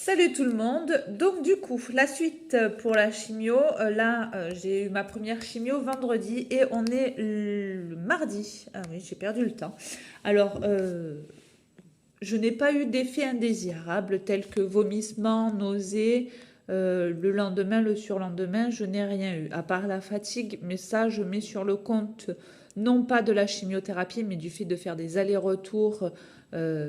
Salut tout le monde. Donc du coup, la suite pour la chimio. J'ai eu ma première chimio vendredi et on est le mardi. Ah oui, j'ai perdu le temps. Alors, je n'ai pas eu d'effet indésirable tels que vomissements, nausées. Le lendemain, le surlendemain, je n'ai rien eu, à part la fatigue. Mais ça, je mets sur le compte non pas de la chimiothérapie, mais du fait de faire des allers-retours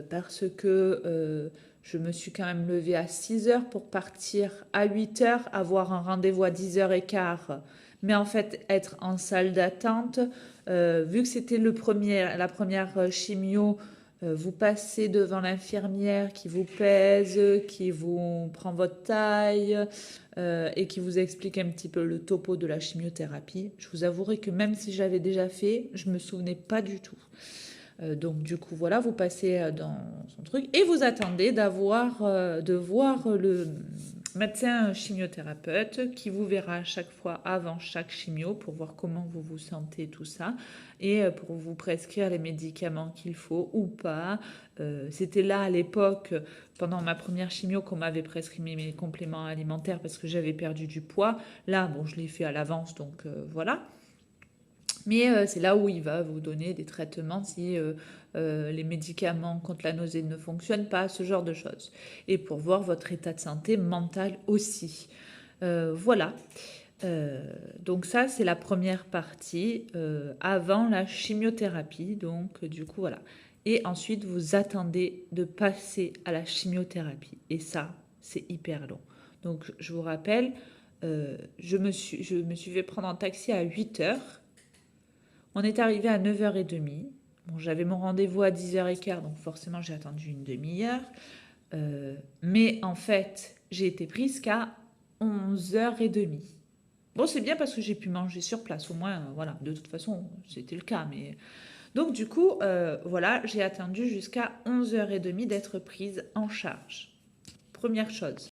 parce que je me suis quand même levée à 6 heures pour partir à 8 heures, avoir un rendez-vous à 10h15, mais en fait être en salle d'attente. Vu que c'était la première chimio, vous passez devant l'infirmière qui vous pèse, qui vous prend votre taille et qui vous explique un petit peu le topo de la chimiothérapie. Je vous avouerai que même si j'avais déjà fait, je me souvenais pas du tout. Donc du coup voilà, vous passez dans son truc et vous attendez de voir le médecin chimiothérapeute qui vous verra à chaque fois avant chaque chimio pour voir comment vous vous sentez, tout ça, et pour vous prescrire les médicaments qu'il faut ou pas. C'était là à l'époque, pendant ma première chimio, qu'on m'avait prescrit mes compléments alimentaires parce que j'avais perdu du poids. Là, bon, je l'ai fait à l'avance, donc voilà. Mais c'est là où il va vous donner des traitements si les médicaments contre la nausée ne fonctionnent pas, ce genre de choses. Et pour voir votre état de santé mentale aussi. Voilà. Donc ça, c'est la première partie avant la chimiothérapie. Donc du coup, voilà. Et ensuite, vous attendez de passer à la chimiothérapie. Et ça, c'est hyper long. Donc je vous rappelle, je me suis fait prendre un taxi à 8 heures. On est arrivé à 9h30. Bon, j'avais mon rendez-vous à 10h15, donc forcément j'ai attendu une demi-heure. Mais en fait, j'ai été prise qu'à 11h30. Bon, c'est bien parce que j'ai pu manger sur place, au moins, voilà. De toute façon, c'était le cas. Mais donc du coup, voilà, j'ai attendu jusqu'à 11h30 d'être prise en charge. Première chose.